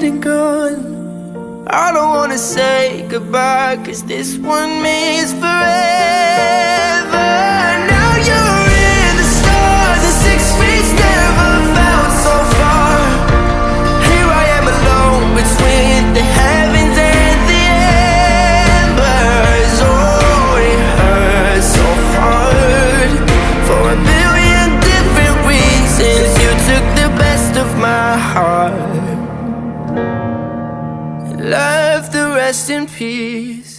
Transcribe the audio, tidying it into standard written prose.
and gone. I don't wanna say goodbye, 'cause this one means forever. Now you're in the stars and 6 feet never felt so far. Here I am alone between the heavens and the embers. Oh, it hurts so hard. For a million different reasons, you took the best of my heart, left the rest in peace.